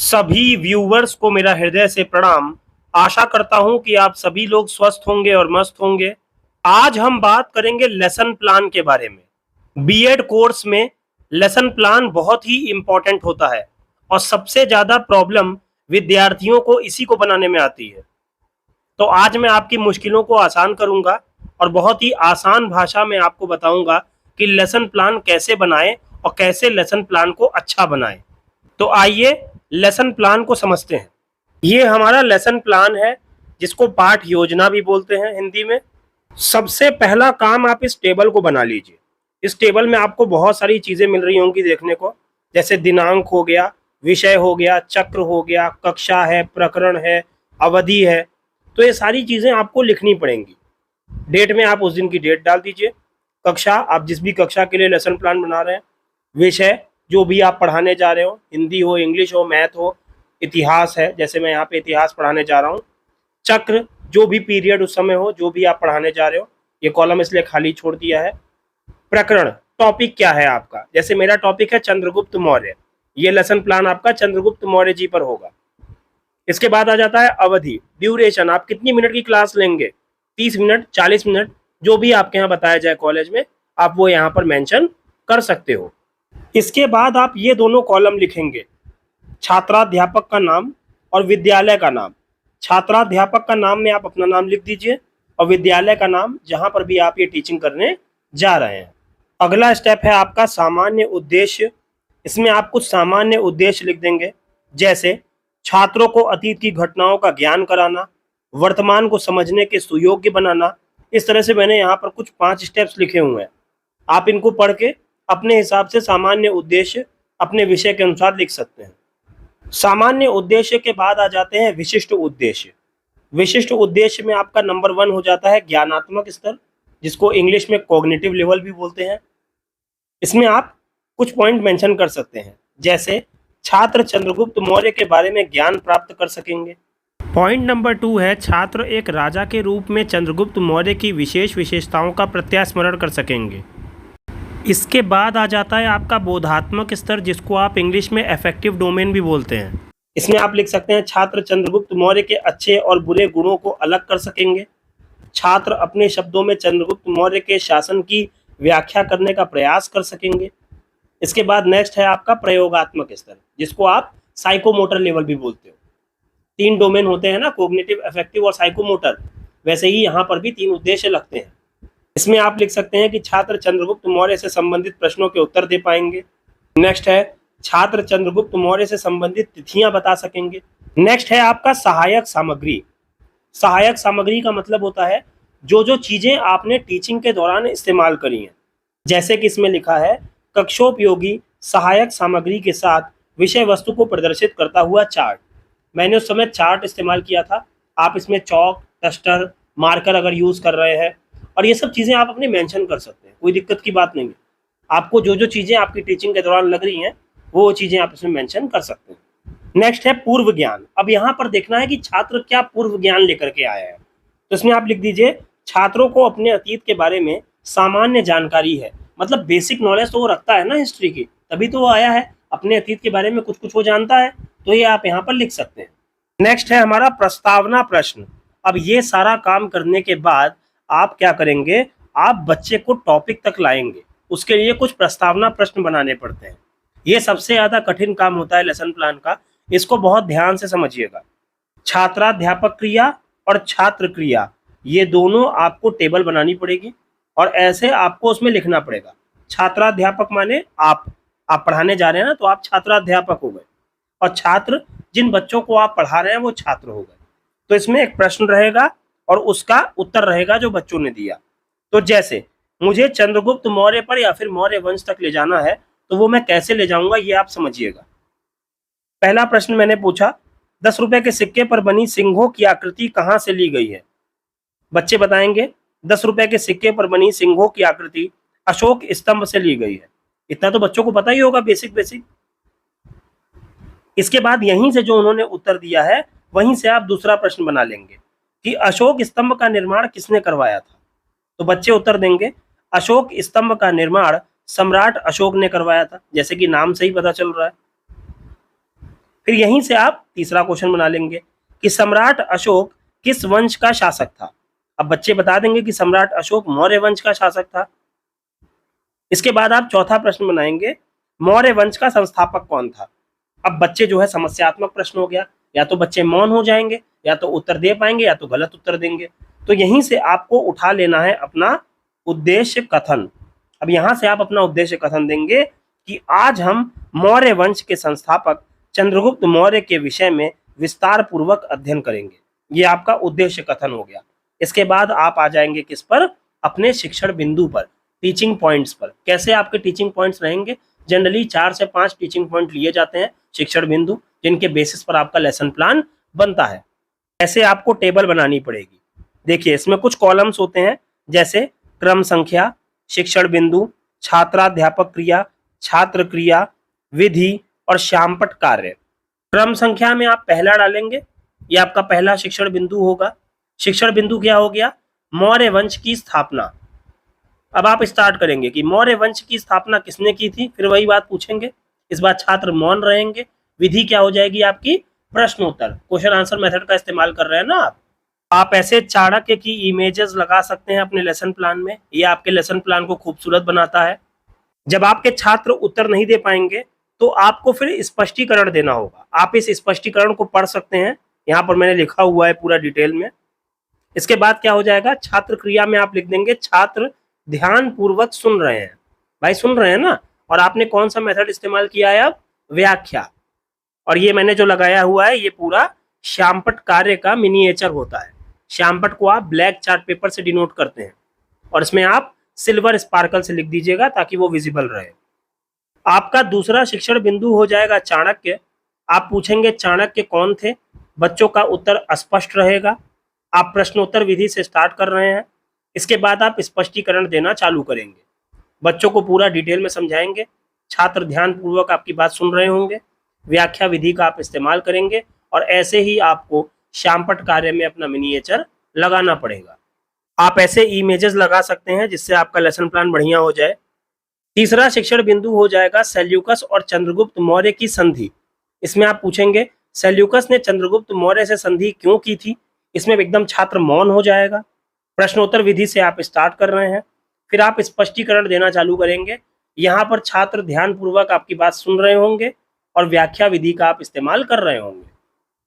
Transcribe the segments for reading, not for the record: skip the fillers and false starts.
सभी व्यूवर्स को मेरा हृदय से प्रणाम। आशा करता हूं कि आप सभी लोग स्वस्थ होंगे और मस्त होंगे। आज हम बात करेंगे लेसन प्लान के बारे में। बीएड कोर्स में लेसन प्लान बहुत ही इंपॉर्टेंट होता है और सबसे ज्यादा प्रॉब्लम विद्यार्थियों को इसी को बनाने में आती है। तो आज मैं आपकी मुश्किलों को आसान करूंगा और बहुत ही आसान भाषा में आपको बताऊंगा कि लेसन प्लान कैसे बनाएं और कैसे लेसन प्लान को अच्छा बनाएं। तो आइए लेसन प्लान को समझते हैं। ये हमारा लेसन प्लान है जिसको पाठ योजना भी बोलते हैं हिंदी में। सबसे पहला काम आप इस टेबल को बना लीजिए। इस टेबल में आपको बहुत सारी चीजें मिल रही होंगी देखने को, जैसे दिनांक हो गया, विषय हो गया, चक्र हो गया, कक्षा है, प्रकरण है, अवधि है। तो ये सारी चीजें आपको लिखनी पड़ेंगी। डेट में आप उस दिन की डेट डाल दीजिए। कक्षा, आप जिस भी कक्षा के लिए लेसन प्लान बना रहे हैं। विषय, जो भी आप पढ़ाने जा रहे हो, हिंदी हो, इंग्लिश हो, मैथ हो, इतिहास है, जैसे मैं यहाँ पे इतिहास पढ़ाने जा रहा हूँ। चक्र, जो भी पीरियड उस समय हो, जो भी आप पढ़ाने जा रहे हो। ये कॉलम इसलिए खाली छोड़ दिया है। प्रकरण, टॉपिक क्या है आपका, जैसे मेरा टॉपिक है चंद्रगुप्त मौर्य। ये लेसन प्लान आपका चंद्रगुप्त मौर्य जी पर होगा। इसके बाद आ जाता है अवधि, ड्यूरेशन, आप कितनी मिनट की क्लास लेंगे, 30 मिनट, 40 मिनट, जो भी आपके यहाँ बताया जाए कॉलेज में, आप वो यहाँ पर मेंशन कर सकते हो। इसके बाद आप ये दोनों कॉलम लिखेंगे, छात्राध्यापक का नाम और विद्यालय का नाम। छात्राध्यापक का नाम में आप अपना नाम लिख दीजिए और विद्यालय का नाम जहां पर भी आप ये टीचिंग करने जा रहे हैं। अगला स्टेप है आपका सामान्य उद्देश्य। इसमें आप कुछ सामान्य उद्देश्य लिख देंगे, जैसे छात्रों को अतीत की घटनाओं का ज्ञान कराना, वर्तमान को समझने के सुयोग्य बनाना। इस तरह से मैंने यहाँ पर कुछ 5 स्टेप्स लिखे हुए हैं। आप इनको पढ़ के अपने हिसाब से सामान्य उद्देश्य अपने विषय के अनुसार लिख सकते हैं। सामान्य उद्देश्य के बाद आ जाते हैं विशिष्ट उद्देश्य। विशिष्ट उद्देश्य में आपका नंबर 1 हो जाता है ज्ञानात्मक स्तर, जिसको इंग्लिश में कॉग्निटिव लेवल भी बोलते हैं। इसमें आप कुछ पॉइंट मेंशन कर सकते हैं, जैसे छात्र चंद्रगुप्त मौर्य के बारे में ज्ञान प्राप्त कर सकेंगे। पॉइंट नंबर 2 है छात्र एक राजा के रूप में चंद्रगुप्त मौर्य की विशेष विशेषताओं का प्रत्यास्मरण कर सकेंगे। इसके बाद आ जाता है आपका बोधात्मक स्तर, जिसको आप इंग्लिश में अफेक्टिव डोमेन भी बोलते हैं। इसमें आप लिख सकते हैं छात्र चंद्रगुप्त मौर्य के अच्छे और बुरे गुणों को अलग कर सकेंगे। छात्र अपने शब्दों में चंद्रगुप्त मौर्य के शासन की व्याख्या करने का प्रयास कर सकेंगे। इसके बाद नेक्स्ट है आपका प्रयोगात्मक स्तर, जिसको आप साइकोमोटर लेवल भी बोलते हो। 3 डोमेन होते हैं ना, कोग्निटिव, अफेक्टिव और साइकोमोटर। वैसे ही यहाँ पर भी 3 उद्देश्य लगते हैं। इसमें आप लिख सकते हैं कि छात्र चंद्रगुप्त मौर्य से संबंधित प्रश्नों के उत्तर दे पाएंगे। नेक्स्ट है छात्र चंद्रगुप्त मौर्य से संबंधित तिथियां बता सकेंगे। नेक्स्ट है आपका सहायक सामग्री। सहायक सामग्री का मतलब होता है जो जो चीजें आपने टीचिंग के दौरान इस्तेमाल करी हैं। जैसे कि इसमें लिखा है कक्षोपयोगी सहायक सामग्री के साथ विषय वस्तु को प्रदर्शित करता हुआ चार्ट। मैंने उस समय चार्ट इस्तेमाल किया था। आप इसमें चौक, डस्टर, मार्कर अगर यूज कर रहे हैं, और ये सब चीज़ें आप अपने मेंशन कर सकते हैं, कोई दिक्कत की बात नहीं है। आपको जो जो चीज़ें आपकी टीचिंग के दौरान लग रही हैं वो चीज़ें आप इसमें मेंशन कर सकते हैं। नेक्स्ट है पूर्व ज्ञान। अब यहाँ पर देखना है कि छात्र क्या पूर्व ज्ञान लेकर के आया है। तो इसमें आप लिख दीजिए छात्रों को अपने अतीत के बारे में सामान्य जानकारी है, मतलब बेसिक नॉलेज तो वो रखता है ना हिस्ट्री की, तभी तो वो आया है। अपने अतीत के बारे में कुछ कुछ वो जानता है, तो ये आप यहाँ पर लिख सकते हैं। नेक्स्ट है हमारा प्रस्तावना प्रश्न। अब ये सारा काम करने के बाद आप क्या करेंगे, आप बच्चे को टॉपिक तक लाएंगे। उसके लिए कुछ प्रस्तावना प्रश्न बनाने पड़ते हैं। ये सबसे ज़्यादा कठिन काम होता है लेसन प्लान का। इसको बहुत ध्यान से समझिएगा। छात्राध्यापक क्रिया और छात्र क्रिया, ये दोनों आपको टेबल बनानी पड़ेगी और ऐसे आपको उसमें लिखना पड़ेगा। छात्राध्यापक माने आप पढ़ाने जा रहे हैं ना, तो आप छात्राध्यापक हो गए, और छात्र जिन बच्चों को आप पढ़ा रहे हैं वो छात्र हो गए। तो इसमें एक प्रश्न रहेगा और उसका उत्तर रहेगा जो बच्चों ने दिया। तो जैसे मुझे चंद्रगुप्त मौर्य पर या फिर मौर्य वंश तक ले जाना है, तो वो मैं कैसे ले जाऊंगा ये आप समझिएगा। पहला प्रश्न मैंने पूछा, 10 रुपए के सिक्के पर बनी सिंहों की आकृति कहाँ से ली गई है। बच्चे बताएंगे 10 रुपए के सिक्के पर बनी सिंहों की आकृति अशोक स्तंभ से ली गई है। इतना तो बच्चों को पता ही होगा, बेसिक। इसके बाद यहीं से जो उन्होंने उत्तर दिया है वहीं से आप दूसरा प्रश्न बना लेंगे कि अशोक स्तंभ का निर्माण किसने करवाया था। तो बच्चे उत्तर देंगे अशोक स्तंभ का निर्माण सम्राट अशोक ने करवाया था, जैसे कि नाम से ही पता चल रहा है। फिर यहीं से आप तीसरा क्वेश्चन बना लेंगे कि सम्राट अशोक किस वंश का शासक था। अब बच्चे बता देंगे कि सम्राट अशोक मौर्य वंश का शासक था। इसके बाद आप चौथा प्रश्न बनाएंगे, मौर्य वंश का संस्थापक कौन था। अब बच्चे जो है समस्यात्मक प्रश्न हो गया, या तो बच्चे मौन हो जाएंगे, या तो उत्तर दे पाएंगे, या तो गलत उत्तर देंगे। तो यहीं से आपको उठा लेना है अपना उद्देश्य कथन। अब यहां से आप अपना उद्देश्य कथन देंगे कि आज हम मौर्य वंश के संस्थापक चंद्रगुप्त मौर्य के विषय में विस्तार पूर्वक अध्ययन करेंगे। ये आपका उद्देश्य कथन हो गया। इसके बाद आप आ जाएंगे किस पर, अपने शिक्षण बिंदु पर, टीचिंग पॉइंट्स पर। कैसे आपके टीचिंग पॉइंट्स रहेंगे, जनरली 4 से 5 टीचिंग पॉइंट लिए जाते हैं, शिक्षण बिंदु, जिनके बेसिस पर आपका लेसन प्लान बनता है। ऐसे आपको टेबल बनानी पड़ेगी। देखिए इसमें कुछ कॉलम्स होते हैं, जैसे क्रम संख्या, शिक्षण बिंदु, छात्राध्यापक क्रिया, छात्र क्रिया, विधि और श्यामपट्ट कार्य। क्रम संख्या में आप पहला डालेंगे, ये आपका पहला शिक्षण बिंदु होगा। शिक्षण बिंदु क्या हो गया, मौर्य वंश की स्थापना। अब आप स्टार्ट करेंगे कि मौर्य वंश की स्थापना किसने की थी, फिर वही बात पूछेंगे। इस बार छात्र मौन रहेंगे। विधि क्या हो जाएगी आपकी, प्रश्नोत्तर, क्वेश्चन आंसर मेथड का इस्तेमाल कर रहे हैं ना आप ऐसे चाणक्य की इमेजेस लगा सकते हैं अपने लेसन प्लान में। ये आपके लेसन प्लान को खूबसूरत बनाता है। जब आपके छात्र उत्तर नहीं दे पाएंगे तो आपको फिर स्पष्टीकरण देना होगा। आप इस स्पष्टीकरण को पढ़ सकते हैं, यहाँ पर मैंने लिखा हुआ है पूरा डिटेल में। इसके बाद क्या हो जाएगा, छात्र क्रिया में आप लिख देंगे छात्र ध्यान पूर्वक सुन रहे हैं। भाई सुन रहे हैं ना, और आपने कौन सा मेथड इस्तेमाल किया है, अब व्याख्या। और ये मैंने जो लगाया हुआ है ये पूरा श्यामपट्ट कार्य का मिनिएचर होता है। श्यामपट्ट को आप ब्लैक चार्ट पेपर से डिनोट करते हैं, और इसमें आप सिल्वर स्पार्कल से लिख दीजिएगा ताकि वो विजिबल रहे। आपका दूसरा शिक्षण बिंदु हो जाएगा चाणक्य। आप पूछेंगे चाणक्य कौन थे, बच्चों का उत्तर स्पष्ट रहेगा। आप प्रश्नोत्तर विधि से स्टार्ट कर रहे हैं। इसके बाद आप स्पष्टीकरण देना चालू करेंगे, बच्चों को पूरा डिटेल में समझाएंगे। छात्र ध्यान पूर्वक आपकी बात सुन रहे होंगे। व्याख्या विधि का आप इस्तेमाल करेंगे, और ऐसे ही आपको श्यामपट्ट कार्य में अपना मिनिएचर लगाना पड़ेगा। आप ऐसे इमेजेस लगा सकते हैं जिससे आपका लेसन प्लान बढ़िया हो जाए। तीसरा शिक्षण बिंदु हो जाएगा सेल्यूकस और चंद्रगुप्त मौर्य की संधि। इसमें आप पूछेंगे सेल्यूकस ने चंद्रगुप्त मौर्य से संधि क्यों की थी। इसमें एकदम छात्र मौन हो जाएगा। प्रश्नोत्तर विधि से आप स्टार्ट कर रहे हैं, फिर आप स्पष्टीकरण देना चालू करेंगे। यहाँ पर छात्र ध्यान पूर्वक आपकी बात सुन रहे होंगे और व्याख्या विधि का आप इस्तेमाल कर रहे होंगे।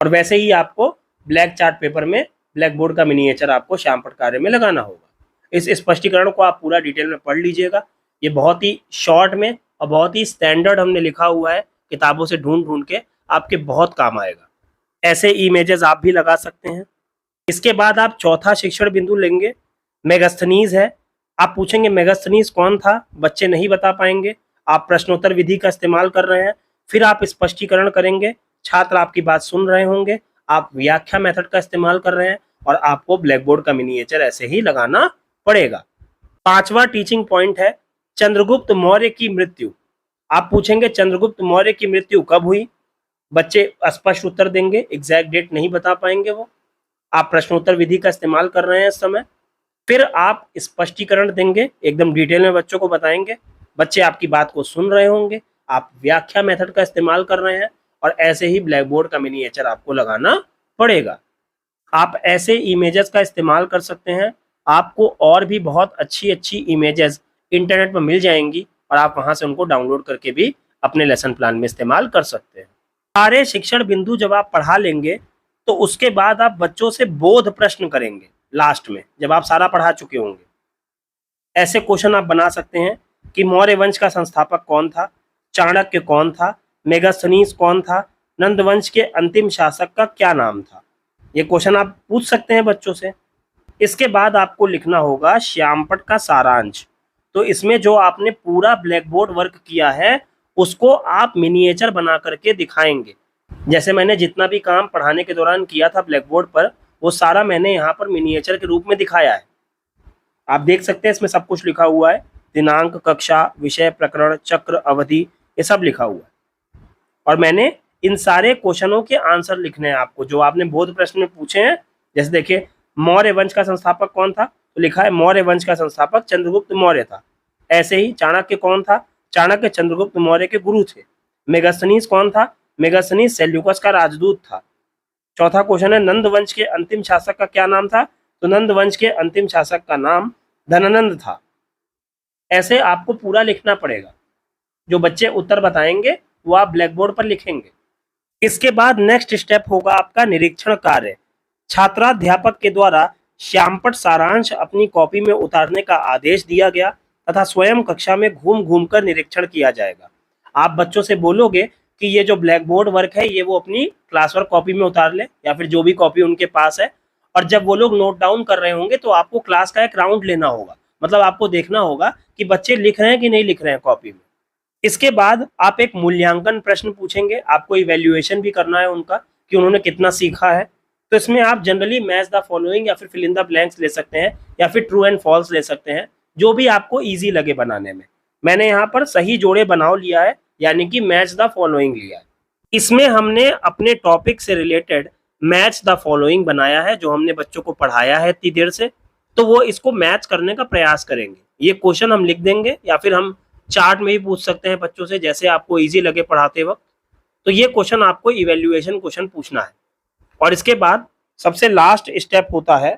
और वैसे ही आपको ब्लैक चार्ट पेपर में ब्लैक बोर्ड का मिनिएचर आपको श्यामपट्ट कार्य में लगाना होगा। इस स्पष्टीकरण को आप पूरा डिटेल में पढ़ लीजिएगा। ये बहुत ही शॉर्ट में और बहुत ही स्टैंडर्ड हमने लिखा हुआ है, किताबों से ढूंढ ढूंढ के आपके बहुत काम आएगा। ऐसे इमेजेस आप भी लगा सकते हैं। इसके बाद आप चौथा शिक्षण बिंदु लेंगे, मेगास्थनीज है। आप पूछेंगे मेगास्थनीज कौन था, बच्चे नहीं बता पाएंगे। आप प्रश्नोत्तर विधि का इस्तेमाल कर रहे हैं, फिर आप स्पष्टीकरण करेंगे। छात्र आपकी बात सुन रहे होंगे, आप व्याख्या मेथड का इस्तेमाल कर रहे हैं, और आपको ब्लैक बोर्ड का मिनिएचर ऐसे ही लगाना पड़ेगा। पांचवा टीचिंग पॉइंट है चंद्रगुप्त मौर्य की मृत्यु। आप पूछेंगे चंद्रगुप्त मौर्य की मृत्यु कब हुई, बच्चे स्पष्ट उत्तर देंगे, एग्जैक्ट डेट नहीं बता पाएंगे वो। आप प्रश्नोत्तर विधि का इस्तेमाल कर रहे हैं इस समय, फिर आप स्पष्टीकरण देंगे, एकदम डिटेल में बच्चों को बताएंगे। बच्चे आपकी बात को सुन रहे होंगे, आप व्याख्या मेथड का इस्तेमाल कर रहे हैं, और ऐसे ही ब्लैक बोर्ड का मिनिएचर आपको लगाना पड़ेगा। आप ऐसे इमेजेस का इस्तेमाल कर सकते हैं। आपको और भी बहुत अच्छी अच्छी इमेजेस इंटरनेट पर मिल जाएंगी, और आप वहां से उनको डाउनलोड करके भी अपने लेसन प्लान में इस्तेमाल कर सकते हैं। सारे शिक्षण बिंदु जब आप पढ़ा लेंगे तो उसके बाद आप बच्चों से बोध प्रश्न करेंगे लास्ट में, जब आप सारा पढ़ा चुके होंगे। ऐसे क्वेश्चन आप बना सकते हैं कि मौर्य वंश का संस्थापक कौन था, चाणक्य कौन था, मेगास्थनीज कौन था, नंद वंश के अंतिम शासक का क्या नाम था। ये क्वेश्चन आप पूछ सकते हैं बच्चों से। इसके बाद आपको लिखना होगा श्यामपट्ट का सारांश। तो इसमें जो आपने पूरा ब्लैक बोर्ड वर्क किया है उसको आप मिनिएचर बना करके दिखाएंगे। जैसे मैंने जितना भी काम पढ़ाने के दौरान किया था ब्लैक बोर्ड पर, वो सारा मैंने यहाँ पर मिनिएचर के रूप में दिखाया है। आप देख सकते हैं इसमें सब कुछ लिखा हुआ है, दिनांक, कक्षा, विषय, प्रकरण, चक्र, अवधि, ये सब लिखा हुआ है। और मैंने इन सारे क्वेश्चनों के आंसर लिखने हैं आपको, जो आपने बोध प्रश्न में पूछे हैं। जैसे देखिए, मौर्य वंश का संस्थापक कौन था, तो लिखा है मौर्य वंश का संस्थापक चंद्रगुप्त मौर्य था। ऐसे ही चाणक्य कौन था, चाणक्य चंद्रगुप्त मौर्य के गुरु थे। मेगास्थनीज कौन था, मेगास्थनीज सेल्यूकस का राजदूत था। चौथा क्वेश्चन है, नंद वंश के अंतिम शासक का क्या नाम था? तो नंद वंश के अंतिम शासक का नाम धनानंद था। ऐसे आपको पूरा लिखना पड़ेगा। जो बच्चे उत्तर बताएंगे वो आप ब्लैक बोर्ड पर लिखेंगे। इसके बाद नेक्स्ट स्टेप होगा आपका निरीक्षण कार्य। छात्राध्यापक के द्वारा श्यामपट्ट सारांश अपनी कॉपी में उतारने का आदेश दिया गया तथा स्वयं कक्षा में घूम घूम कर निरीक्षण किया जाएगा। आप बच्चों से बोलोगे कि ये जो ब्लैक बोर्ड वर्क है ये वो अपनी क्लास वर्क कॉपी में उतार ले या फिर जो भी कॉपी उनके पास है, और जब वो लोग नोट डाउन कर रहे होंगे तो आपको क्लास का एक राउंड लेना होगा। मतलब आपको देखना होगा कि बच्चे लिख रहे हैं कि नहीं लिख रहे हैं कॉपी में। इसके बाद आप एक मूल्यांकन प्रश्न पूछेंगे, आपको इवैल्यूएशन भी करना है उनका कि उन्होंने कितना सीखा है। तो इसमें आप जनरली मैच द फॉलोइंग या फिर फिल इन द ब्लैंक्स ले सकते हैं या फिर ट्रू एंड फॉल्स ले सकते हैं, जो भी आपको इजी लगे बनाने में। मैंने यहाँ पर सही जोड़े बनाव लिया है, यानी कि मैच द फॉलोइंग लिया है। इसमें हमने अपने टॉपिक से रिलेटेड मैच द फॉलोइंग बनाया है, जो हमने बच्चों को पढ़ाया है इतनी देर से, तो वो इसको मैच करने का प्रयास करेंगे। ये क्वेश्चन हम लिख देंगे या फिर हम चार्ट में भी पूछ सकते हैं बच्चों से, जैसे आपको इजी लगे पढ़ाते वक्त। तो ये क्वेश्चन आपको इवैल्यूएशन क्वेश्चन पूछना है। और इसके बाद सबसे लास्ट स्टेप होता है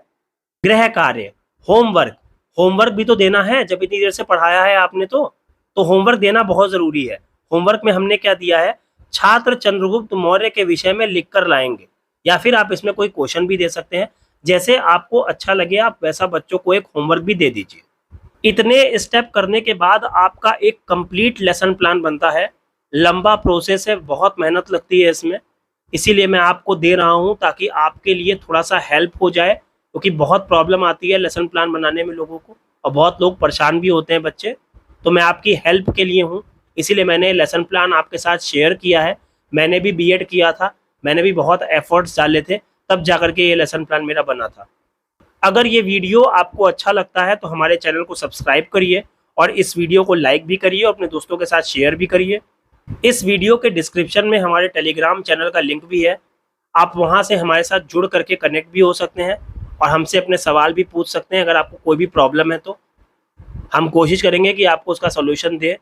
गृह कार्य, होमवर्क। होमवर्क भी तो देना है, जब इतनी देर से पढ़ाया है आपने तो होमवर्क देना बहुत जरूरी है। होमवर्क में हमने क्या दिया है, छात्र चंद्रगुप्त मौर्य के विषय में लिखकर लाएंगे, या फिर आप इसमें कोई क्वेश्चन भी दे सकते हैं। जैसे आपको अच्छा लगे आप वैसा बच्चों को एक होमवर्क भी दे दीजिए। इतने स्टेप करने के बाद आपका एक कंप्लीट लेसन प्लान बनता है। लंबा प्रोसेस है, बहुत मेहनत लगती है इसमें, इसीलिए मैं आपको दे रहा हूं ताकि आपके लिए थोड़ा सा हेल्प हो जाए, क्योंकि बहुत प्रॉब्लम आती है लेसन प्लान बनाने में लोगों को, और बहुत लोग परेशान भी होते हैं बच्चे। तो मैं आपकी हेल्प के लिए हूँ, इसीलिए मैंने लेसन प्लान आपके साथ शेयर किया है। मैंने भी बीएड किया था, मैंने भी बहुत एफर्ट्स डाले थे, तब जाकर के ये लेसन प्लान मेरा बना था। अगर ये वीडियो आपको अच्छा लगता है तो हमारे चैनल को सब्सक्राइब करिए और इस वीडियो को लाइक भी करिए और अपने दोस्तों के साथ शेयर भी करिए। इस वीडियो के डिस्क्रिप्शन में हमारे टेलीग्राम चैनल का लिंक भी है, आप वहां से हमारे साथ जुड़ करके कनेक्ट भी हो सकते हैं और हमसे अपने सवाल भी पूछ सकते हैं। अगर आपको कोई भी प्रॉब्लम है तो हम कोशिश करेंगे कि आपको उसका सोल्यूशन दें।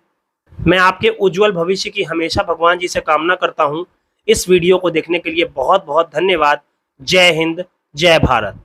मैं आपके उज्जवल भविष्य की हमेशा भगवान जी से कामना करता हूँ। इस वीडियो को देखने के लिए बहुत बहुत धन्यवाद। जय हिंद, जय भारत।